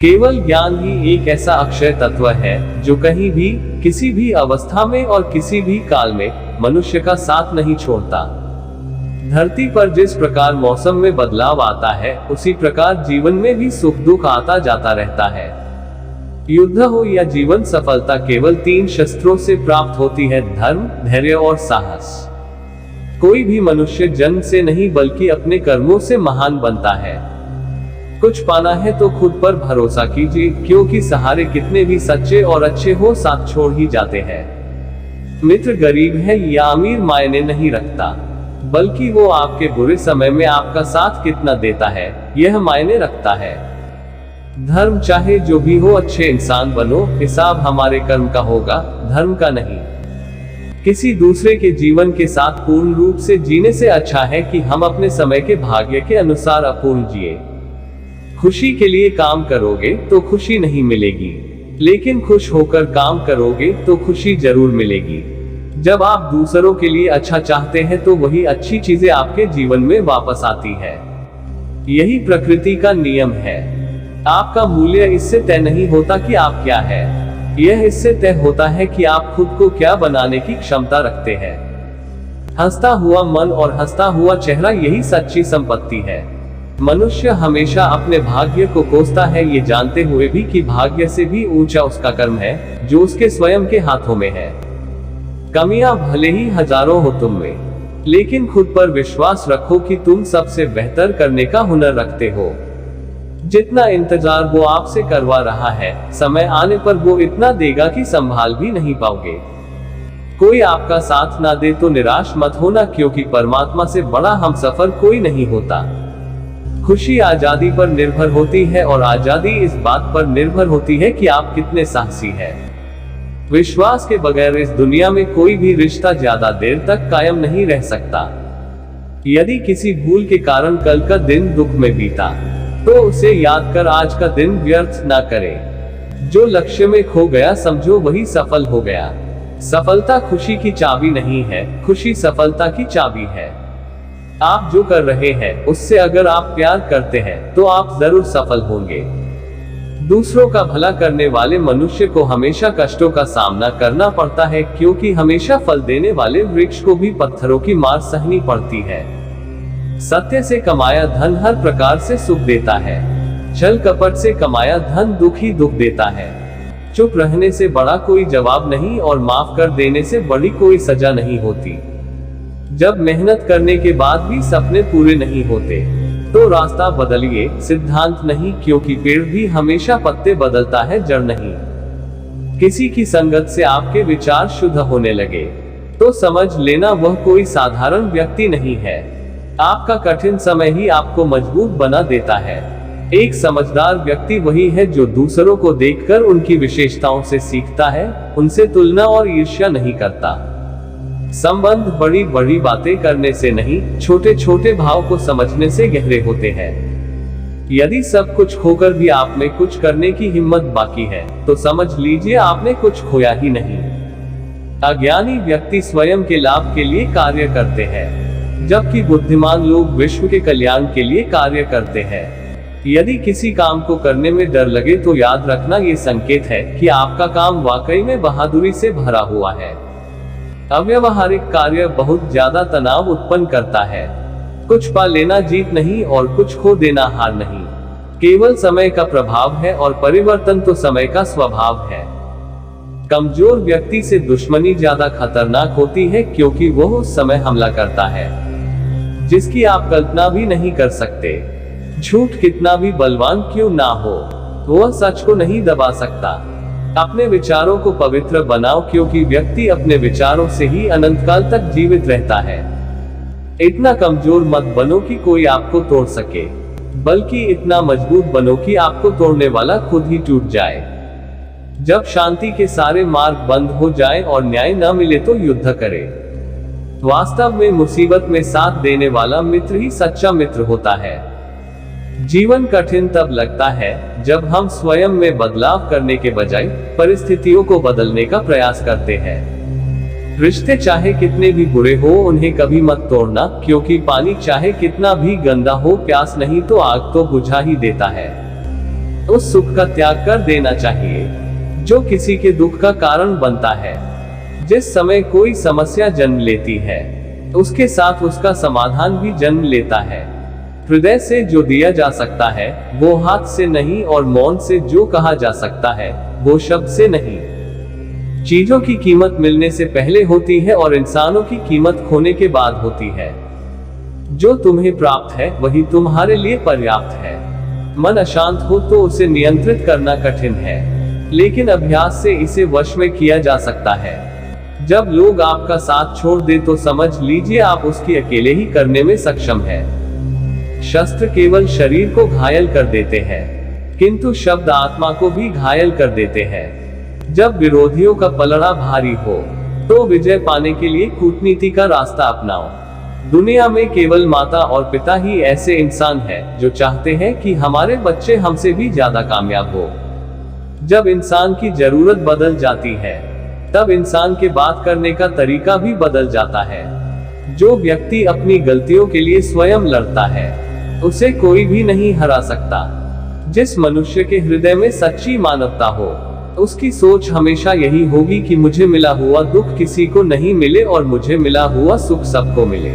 केवल ज्ञान ही एक ऐसा अक्षय तत्व है जो कहीं भी, किसी भी अवस्था में और किसी भी काल में मनुष्य का साथ नहीं छोड़ता। धरती पर जिस प्रकार मौसम में बदलाव आता है, उसी प्रकार जीवन में भी सुख दुख आता जाता रहता है। युद्ध हो या जीवन सफलता केवल 3 शस्त्रों से प्राप्त होती है: धर्म, धैर्य और साहस। कोई भी मनुष्य जन्म से नहीं बल्कि अपने कर्मों से महान बनता है। कुछ पाना है तो खुद पर भरोसा कीजिए, क्योंकि सहारे कितने भी सच्चे और अच्छे हो साथ छोड़ ही जाते हैं। मित्र गरीब है या अमीर मायने नहीं रखता, बल्कि वो आपके बुरे समय में आपका साथ कितना देता है यह मायने रखता है। धर्म चाहे जो भी हो, अच्छे इंसान बनो, हिसाब हमारे कर्म का होगा, धर्म का नहीं। किसी दूसरे के जीवन के साथ पूर्ण रूप से जीने से अच्छा है कि हम अपने समय के भाग्य के अनुसार अपूर्ण जिए। खुशी के लिए काम करोगे तो खुशी नहीं मिलेगी, लेकिन खुश होकर काम करोगे तो खुशी जरूर मिलेगी। जब आप दूसरों के लिए अच्छा चाहते हैं तो वही अच्छी चीजें आपके जीवन में वापस आती है। यही प्रकृति का नियम है। आपका मूल्य इससे तय नहीं होता कि आप क्या है, यह इससे तय होता है कि आप खुद को क्या बनाने की क्षमता रखते हैं। हंसता हुआ मन और हंसता हुआ चेहरा, यही सच्ची संपत्ति है। मनुष्य हमेशा अपने भाग्य को कोसता है, ये जानते हुए भी कि भाग्य से भी ऊंचा उसका कर्म है जो उसके स्वयं के हाथों में है। कमियां भले ही हजारों हो तुम में, लेकिन खुद पर विश्वास रखो कि तुम सबसे बेहतर करने का हुनर रखते हो। जितना इंतजार वो आपसे करवा रहा है, समय आने पर वो इतना देगा कि संभाल भी नहीं पाओगे। कोई आपका साथ ना दे तो निराश मत होना, क्योंकि परमात्मा से बड़ा हमसफर कोई नहीं होता। खुशी आजादी पर निर्भर होती है और आजादी इस बात पर निर्भर होती है कि आप कितने साहसी हैं। विश्वास के बगैर इस दुनिया में कोई भी रिश्ता ज्यादा देर तक कायम नहीं रह सकता। यदि किसी भूल के कारण कल का दिन दुख में बीता, तो उसे याद कर आज का दिन व्यर्थ ना करें। जो लक्ष्य में खो गया समझो वही सफल हो गया। सफलता खुशी की चाबी नहीं है, खुशी सफलता की चाबी है। आप जो कर रहे हैं उससे अगर आप प्यार करते हैं तो आप जरूर सफल होंगे। दूसरों का भला करने वाले मनुष्य को हमेशा कष्टों का सामना करना पड़ता है, क्योंकि हमेशा फल देने वाले वृक्ष को भी पत्थरों की मार सहनी पड़ती है। सत्य से कमाया धन हर प्रकार से सुख देता है, छल कपट से कमाया धन दुख ही दुख देता है। चुप रहने से बड़ा कोई जवाब नहीं और माफ कर देने से बड़ी कोई सजा नहीं होती। जब मेहनत करने के बाद भी सपने पूरे नहीं होते तो रास्ता बदलिए, सिद्धांत नहीं, क्योंकि पेड़ भी हमेशा पत्ते बदलता है, जड़ नहीं। किसी की संगत से आपके विचार शुद्ध होने लगे तो समझ लेना वह कोई साधारण व्यक्ति नहीं है। आपका कठिन समय ही आपको मजबूत बना देता है। एक समझदार व्यक्ति वही है जो दूसरों को देखकर उनकी विशेषताओं से सीखता है, उनसे तुलना और ईर्ष्या नहीं करता। संबंध बड़ी बड़ी बातें करने से नहीं, छोटे छोटे भाव को समझने से गहरे होते हैं। यदि सब कुछ खोकर भी आप में कुछ करने की हिम्मत बाकी है तो समझ लीजिए आपने कुछ खोया ही नहीं। अज्ञानी व्यक्ति स्वयं के लाभ के लिए कार्य करते हैं, जबकि बुद्धिमान लोग विश्व के कल्याण के लिए कार्य करते हैं। यदि किसी काम को करने में डर लगे तो याद रखना ये संकेत है कि आपका काम वाकई में बहादुरी से भरा हुआ है। अव्यावहारिक कार्य बहुत ज्यादा तनाव उत्पन्न करता है। कुछ पा लेना जीत नहीं और कुछ खो देना हार नहीं। केवल समय का प्रभाव है और परिवर्तन तो समय का स्वभाव है। कमजोर व्यक्ति से दुश्मनी ज्यादा खतरनाक होती है, क्योंकि वह उस समय हमला करता है जिसकी आप कल्पना भी नहीं कर सकते। झूठ कितना भी बलवान क्यों ना हो, वह सच को नहीं दबा सकता। अपने विचारों को पवित्र बनाओ, क्योंकि व्यक्ति अपने विचारों से ही अनंत काल तक जीवित रहता है। इतना कमजोर मत बनो कि कोई आपको तोड़ सके, बल्कि इतना मजबूत बनो कि आपको तोड़ने वाला खुद ही टूट जाए। जब शांति के सारे मार्ग बंद हो जाएं और न्याय न मिले तो युद्ध करें। वास्तव में मुसीबत में साथ देने वाला मित्र ही सच्चा मित्र होता है। जीवन कठिन तब लगता है जब हम स्वयं में बदलाव करने के बजाय परिस्थितियों को बदलने का प्रयास करते हैं। रिश्ते चाहे कितने भी बुरे हो उन्हें कभी मत तोड़ना, क्योंकि पानी चाहे कितना भी गंदा हो, प्यास नहीं तो आग तो बुझा ही देता है। उस सुख का त्याग कर देना चाहिए जो किसी के दुख का कारण बनता है। जिस समय कोई समस्या जन्म लेती है, उसके साथ उसका समाधान भी जन्म लेता है। हृदय से जो दिया जा सकता है वो हाथ से नहीं, और मौन से जो कहा जा सकता है वो शब्द से नहीं। चीजों की कीमत मिलने से पहले होती है और इंसानों की कीमत खोने के बाद होती है। जो तुम्हें प्राप्त है वही तुम्हारे लिए पर्याप्त है। मन अशांत हो तो उसे नियंत्रित करना कठिन है, लेकिन अभ्यास से इसे वश में किया जा सकता है। जब लोग आपका साथ छोड़ दे तो समझ लीजिए आप उसकी अकेले ही करने में सक्षम है। शस्त्र केवल शरीर को घायल कर देते हैं, किंतु शब्द आत्मा को भी घायल कर देते हैं। जब विरोधियों का पलड़ा भारी हो तो विजय पाने के लिए कूटनीति का रास्ता अपनाओ। दुनिया में केवल माता और पिता ही ऐसे इंसान हैं जो चाहते हैं कि हमारे बच्चे हमसे भी ज्यादा कामयाब हो। जब इंसान की जरूरत बदल जाती है तब इंसान के बात करने का तरीका भी बदल जाता है। जो व्यक्ति अपनी गलतियों के लिए स्वयं लड़ता है उसे कोई भी नहीं हरा सकता। जिस मनुष्य के हृदय में सच्ची मानवता हो उसकी सोच हमेशा यही होगी कि मुझे मिला हुआ दुख किसी को नहीं मिले और मुझे मिला हुआ सुख सबको मिले।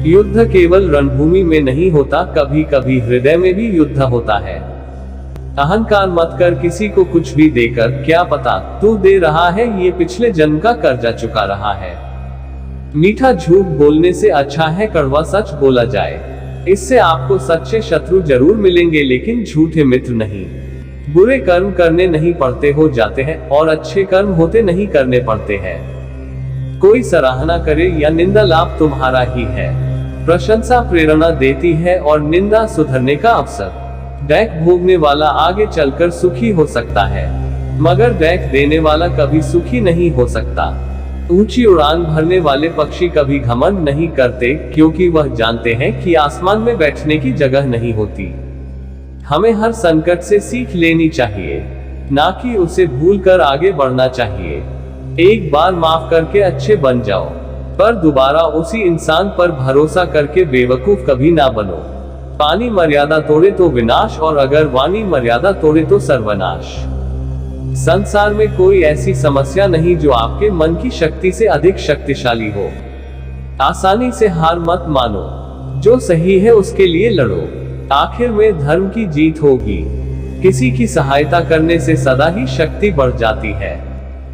युद्ध केवल रणभूमि में नहीं होता, कभी कभी हृदय में भी युद्ध होता है। अहंकार मत कर किसी को कुछ भी देकर, क्या पता तू दे रहा है ये पिछले जन्म का कर्जा चुका रहा है। मीठा झूठ बोलने से अच्छा है कड़वा सच बोला जाए। इससे आपको सच्चे शत्रु जरूर मिलेंगे लेकिन झूठे मित्र नहीं। बुरे कर्म करने नहीं पड़ते हो जाते हैं और अच्छे कर्म होते नहीं करने पड़ते हैं। कोई सराहना करे या निंदा लाभ तुम्हारा ही है। प्रशंसा प्रेरणा देती है और निंदा सुधरने का अवसर। दैख भोगने वाला आगे चलकर सुखी हो सकता है, मगर दैख देने वाला कभी सुखी नहीं हो सकता। ऊंची उड़ान भरने वाले पक्षी कभी घमंड नहीं करते, क्योंकि वह जानते हैं कि आसमान में बैठने की जगह नहीं होती। हमें हर संकट से सीख लेनी चाहिए, ना कि उसे भूलकर आगे बढ़ना चाहिए। एक बार माफ करके अच्छे बन जाओ, पर दोबारा उसी इंसान पर भरोसा करके बेवकूफ कभी ना बनो। पानी मर्यादा तोड़े तो विनाश, और अगर वाणी मर्यादा तोड़े तो सर्वनाश। संसार में कोई ऐसी समस्या नहीं जो आपके मन की शक्ति से अधिक शक्तिशाली हो। आसानी से हार मत मानो, जो सही है उसके लिए लड़ो। आखिर में धर्म की जीत होगी। किसी की सहायता करने से सदा ही शक्ति बढ़ जाती है।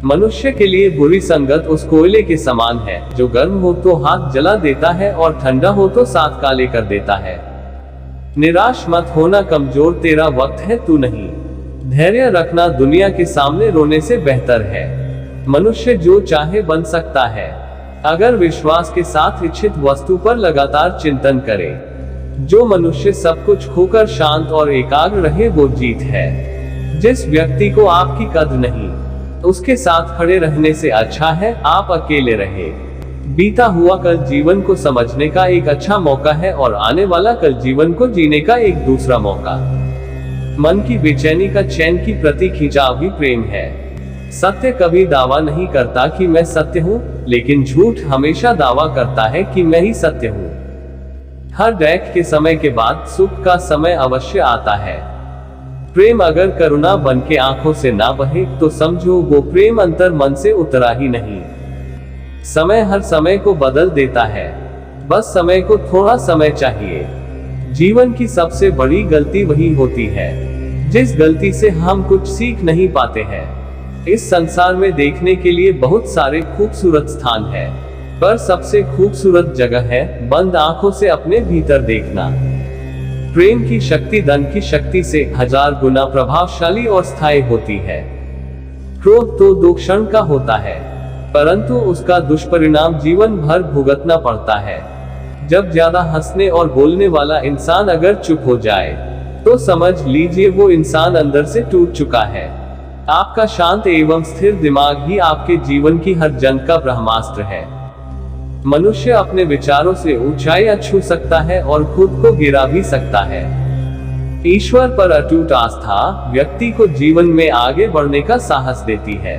मनुष्य के लिए बुरी संगत उस कोयले के समान है जो गर्म हो तो हाथ जला देता है और ठंडा हो तो साथ काले कर देता है। निराश मत होना कमजोर, तेरा वक्त है तू नहीं। धैर्य रखना दुनिया के सामने रोने से बेहतर है। मनुष्य जो चाहे बन सकता है, अगर विश्वास के साथ इच्छित वस्तु पर लगातार चिंतन करे। जो मनुष्य सब कुछ खोकर शांत और एकाग्र रहे वो जीत है। जिस व्यक्ति को आपकी कद्र नहीं, उसके साथ खड़े रहने से अच्छा है आप अकेले रहे। बीता हुआ कल जीवन को समझने का एक अच्छा मौका है और आने वाला कल जीवन को जीने का एक दूसरा मौका। मन की बेचैनी का चैन की प्रति खिंचाव भी प्रेम है। सत्य कभी दावा नहीं करता कि मैं सत्य हूँ, लेकिन झूठ हमेशा दावा करता है कि मैं ही सत्य हूँ। हर दैख के समय के बाद सुख का समय अवश्य आता है। प्रेम अगर करुणा बन के आंखों से ना बहे तो समझो वो प्रेम अंतर मन से उतरा ही नहीं। समय हर समय को बदल देता है, बस समय को थोड़ा समय चाहिए। जीवन की सबसे बड़ी गलती वही होती है जिस गलती से हम कुछ सीख नहीं पाते हैं। इस संसार में देखने के लिए बहुत सारे खूबसूरत स्थान हैं, पर सबसे खूबसूरत जगह है बंद आंखों से अपने भीतर देखना। प्रेम की शक्ति धन की शक्ति से 1000 गुना प्रभावशाली और स्थायी होती है। क्रोध तो 2 क्षण का होता है, परंतु उसका दुष्परिणाम जीवन भर भुगतना पड़ता है। जब ज्यादा हंसने और बोलने वाला इंसान अगर चुप हो जाए तो समझ लीजिए वो इंसान अंदर से टूट चुका है। आपका शांत एवं स्थिर दिमाग ही आपके जीवन की हर जंग का ब्रह्मास्त्र है। मनुष्य अपने विचारों से ऊंचाई छू सकता है और खुद को गिरा भी सकता है। ईश्वर पर अटूट आस्था व्यक्ति को जीवन में आगे बढ़ने का साहस देती है।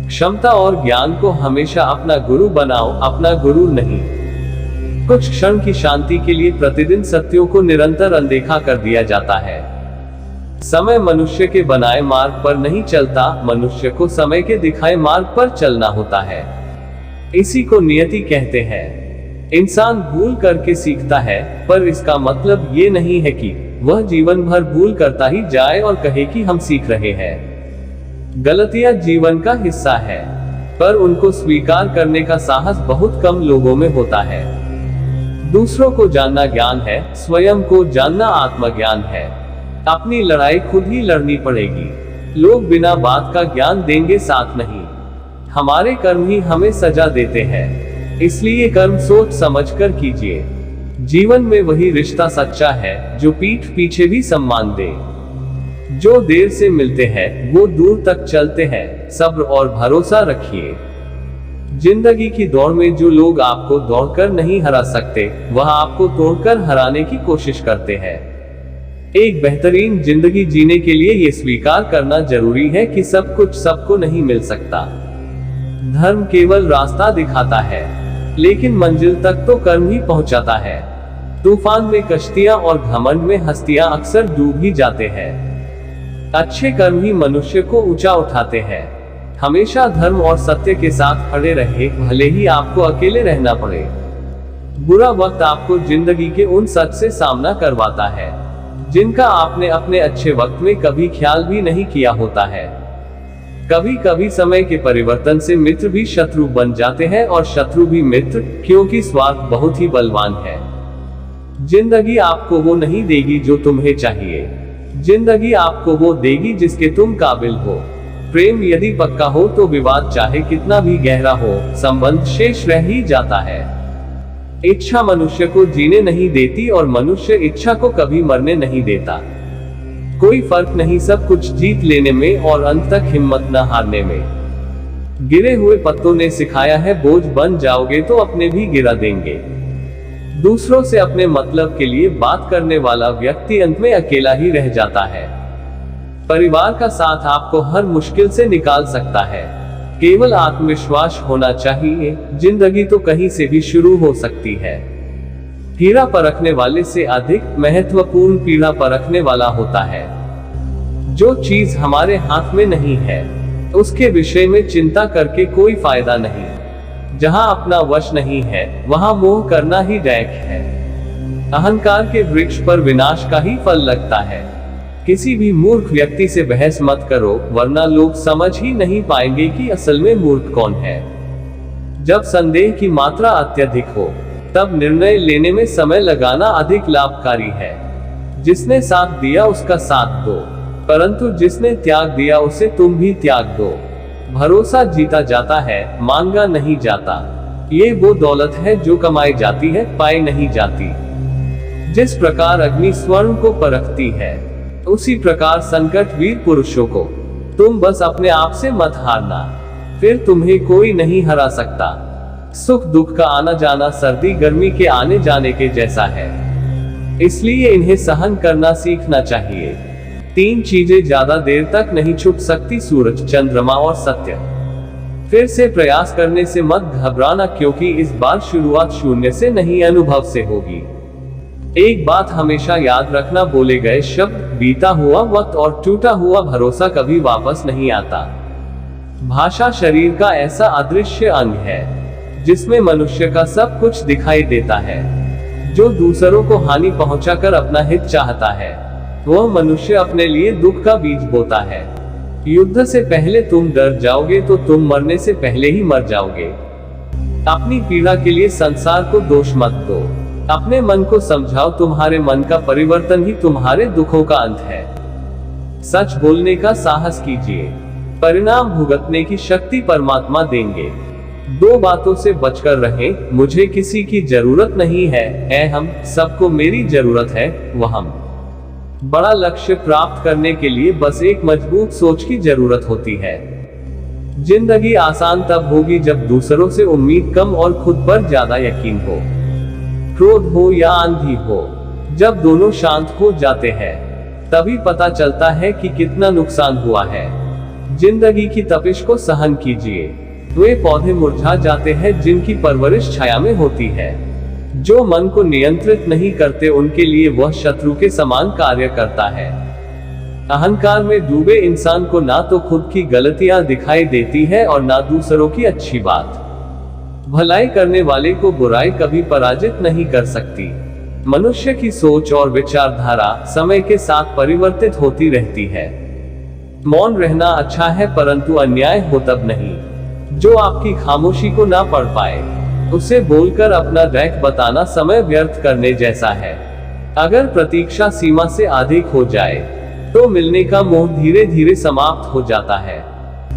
क्षमता और ज्ञान को हमेशा अपना गुरु बनाओ, अपना गुरु नहीं। कुछ क्षण की शांति के लिए प्रतिदिन सत्यों को निरंतर अनदेखा कर दिया जाता है। समय मनुष्य के बनाए मार्ग पर नहीं चलता, मनुष्य को समय के दिखाए मार्ग पर चलना होता है। इसी को नियति कहते हैं। इंसान भूल करके सीखता है, पर इसका मतलब ये नहीं है कि वह जीवन भर भूल करता ही जाए और कहे कि हम सीख रहे हैं। गलतियां जीवन का हिस्सा है, पर उनको स्वीकार करने का साहस बहुत कम लोगों में होता है। दूसरों को जानना ज्ञान है, स्वयं को जानना आत्मज्ञान है। अपनी लड़ाई खुद ही लड़नी पड़ेगी। लोग बिना बात का ज्ञान देंगे, साथ नहीं। हमारे कर्म ही हमें सजा देते हैं, इसलिए कर्म सोच समझकर कीजिए। जीवन में वही रिश्ता सच्चा है जो पीठ पीछे भी सम्मान दे। जो देर से मिलते हैं वो दूर तक चलते हैं, सब्र और भरोसा रखिए। जिंदगी की दौड़ में जो लोग आपको दौड़कर नहीं हरा सकते, वह आपको तोड़कर हराने की कोशिश करते हैं। एक बेहतरीन जिंदगी जीने के लिए ये स्वीकार करना जरूरी है कि सब कुछ सबको नहीं मिल सकता। धर्म केवल रास्ता दिखाता है, लेकिन मंजिल तक तो कर्म ही पहुंचाता है। तूफान में कश्तियां और घमंड में हस्तियां अक्सर डूब ही जाते हैं। अच्छे कर्म ही मनुष्य को ऊंचा उठाते हैं। हमेशा धर्म और सत्य के साथ खड़े रहे, भले ही आपको अकेले रहना पड़े। बुरा वक्त आपको जिंदगी के उन सच से सामना करवाता है जिनका आपने अपने अच्छे वक्त में कभी ख्याल भी नहीं किया होता है। कभी कभी समय के परिवर्तन से मित्र भी शत्रु बन जाते हैं और शत्रु भी मित्र, क्योंकि स्वार्थ बहुत ही बलवान है। जिंदगी आपको वो नहीं देगी जो तुम्हें चाहिए, जिंदगी आपको वो देगी जिसके तुम काबिल हो। प्रेम यदि पक्का हो तो विवाद चाहे कितना भी गहरा हो, संबंध शेष रह ही जाता है। इच्छा मनुष्य को जीने नहीं देती और मनुष्य इच्छा को कभी मरने नहीं देता। कोई फर्क नहीं सब कुछ जीत लेने में और अंत तक हिम्मत न हारने में। गिरे हुए पत्तों ने सिखाया है, बोझ बन जाओगे तो अपने भी गिरा देंगे। दूसरों से अपने मतलब के लिए बात करने वाला व्यक्ति अंत में अकेला ही रह जाता है। परिवार का साथ आपको हर मुश्किल से निकाल सकता है, केवल आत्मविश्वास होना चाहिए। जिंदगी तो कहीं से भी शुरू हो सकती है। हीरा परखने वाले से अधिक महत्वपूर्ण पीढ़ा परखने वाला होता है। जो चीज हमारे हाथ में नहीं है, उसके विषय में चिंता करके कोई फायदा नहीं। जहां अपना वश नहीं है, वहां मोह करना ही दैक है। अहंकार के वृक्ष पर विनाश का ही फल लगता है। किसी भी मूर्ख व्यक्ति से बहस मत करो, वरना लोग समझ ही नहीं पाएंगे कि असल में मूर्ख कौन है। जब संदेह की मात्रा अत्यधिक हो, तब निर्णय लेने में समय लगाना अधिक लाभकारी है। जिसने साथ दिया उसका साथ दो, परंतु जिसने त्याग दिया उसे तुम भी त्याग दो। भरोसा जीता जाता है, मांगा नहीं जाता। ये वो दौलत है जो कमाई जाती है, पाई नहीं जाती। जिस प्रकार अग्नि स्वर्ण को परखती है, उसी प्रकार संकट वीर पुरुषों को। तुम बस अपने आप से मत हारना, फिर तुम्हें कोई नहीं हरा सकता। सुख दुख का आना जाना सर्दी गर्मी के आने जाने के जैसा है, इसलिए इन्हें सहन करना सीखना चाहिए। 3 चीजें ज्यादा देर तक नहीं छुप सकती, सूरज, चंद्रमा और सत्य। फिर से प्रयास करने से मत घबराना, क्योंकि इस बार शुरुआत शून्य से नहीं अनुभव से होगी। एक बात हमेशा याद रखना, बोले गए शब्द, बीता हुआ वक्त और टूटा हुआ भरोसा कभी वापस नहीं आता। भाषा शरीर का ऐसा अदृश्य अंग है जिसमें मनुष्य का सब कुछ दिखाई देता है। जो दूसरों को हानि पहुंचाकर अपना हित चाहता है, वह मनुष्य अपने लिए दुख का बीज बोता है। युद्ध से पहले तुम डर जाओगे तो तुम मरने से पहले ही मर जाओगे। अपनी पीड़ा के लिए संसार को दोष मत दो। अपने मन को समझाओ, तुम्हारे मन का परिवर्तन ही तुम्हारे दुखों का अंत है। सच बोलने का साहस कीजिए, परिणाम भुगतने की शक्ति परमात्मा देंगे। 2 बातों से बचकर रहें, मुझे किसी की जरूरत नहीं है, हम सबको मेरी जरूरत है, वह हम। बड़ा लक्ष्य प्राप्त करने के लिए बस एक मजबूत सोच की जरूरत होती है। जिंदगी आसान तब होगी जब दूसरों से उम्मीद कम और खुद पर ज्यादा यकीन हो। क्रोध हो या आंधी हो, जब दोनों शांत हो जाते हैं, तभी पता चलता है कि कितना नुकसान हुआ है। जिंदगी की तपिश को सहन कीजिए। वे पौधे मुरझा जाते हैं जिनकी परवरिश छाया में होती है। जो मन को नियंत्रित नहीं करते, उनके लिए वह शत्रु के समान कार्य करता है। अहंकार में डूबे इंसान को ना तो खुद की गलतियां दिखाई देती है और ना दूसरों की अच्छी बात। भलाई करने वाले को बुराई कभी पराजित नहीं कर सकती। मनुष्य की सोच और विचारधारा समय के साथ परिवर्तित होती रहती है। मौन रहना अच्छा है, परंतु अन्याय हो तब नहीं। जो आपकी खामोशी को ना पढ़ पाए, उसे बोलकर अपना रैक बताना समय व्यर्थ करने जैसा है। अगर प्रतीक्षा सीमा से अधिक हो जाए, तो मिलने का मोह धीरे धीरे समाप्त हो जाता है।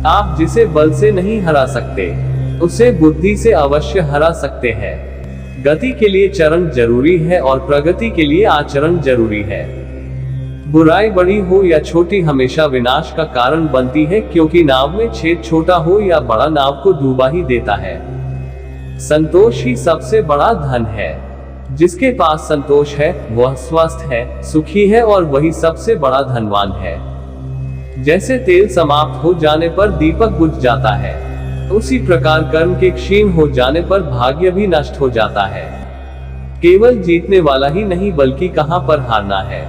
आप जिसे बल से नहीं हरा सकते, उसे बुद्धि से अवश्य हरा सकते हैं। गति के लिए चरण जरूरी है और प्रगति के लिए आचरण जरूरी है। बुराई बड़ी हो या छोटी हमेशा विनाश का कारण बनती है, क्योंकि नाव में छेद छोटा हो या बड़ा नाव को डूबा ही देता है। संतोष ही सबसे बड़ा धन है। जिसके पास संतोष है वह स्वस्थ है, सुखी है और वही सबसे बड़ा धनवान है। जैसे तेल समाप्त हो जाने पर दीपक बुझ जाता है, उसी प्रकार कर्म के क्षीण हो जाने पर भाग्य भी नष्ट हो जाता है। केवल जीतने वाला ही नहीं बल्कि कहां पर हारना है,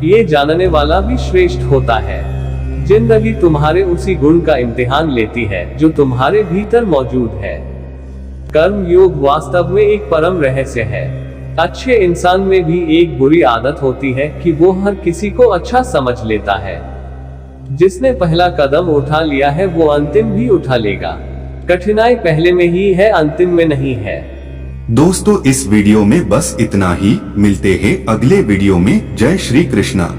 ये जानने वाला भी श्रेष्ठ होता है। जिंदगी तुम्हारे उसी गुण का इम्तिहान लेती है जो तुम्हारे भीतर मौजूद है। कर्म योग वास्तव में एक परम रहस्य है। अच्छे इंसान में भी एक बुरी आदत होती है कि वो हर किसी को अच्छा समझ लेता है। जिसने पहला कदम उठा लिया है वो अंतिम भी उठा लेगा। कठिनाई पहले में ही है, अंतिम में नहीं है। दोस्तों, इस वीडियो में बस इतना ही। मिलते हैं अगले वीडियो में। जय श्री कृष्णा।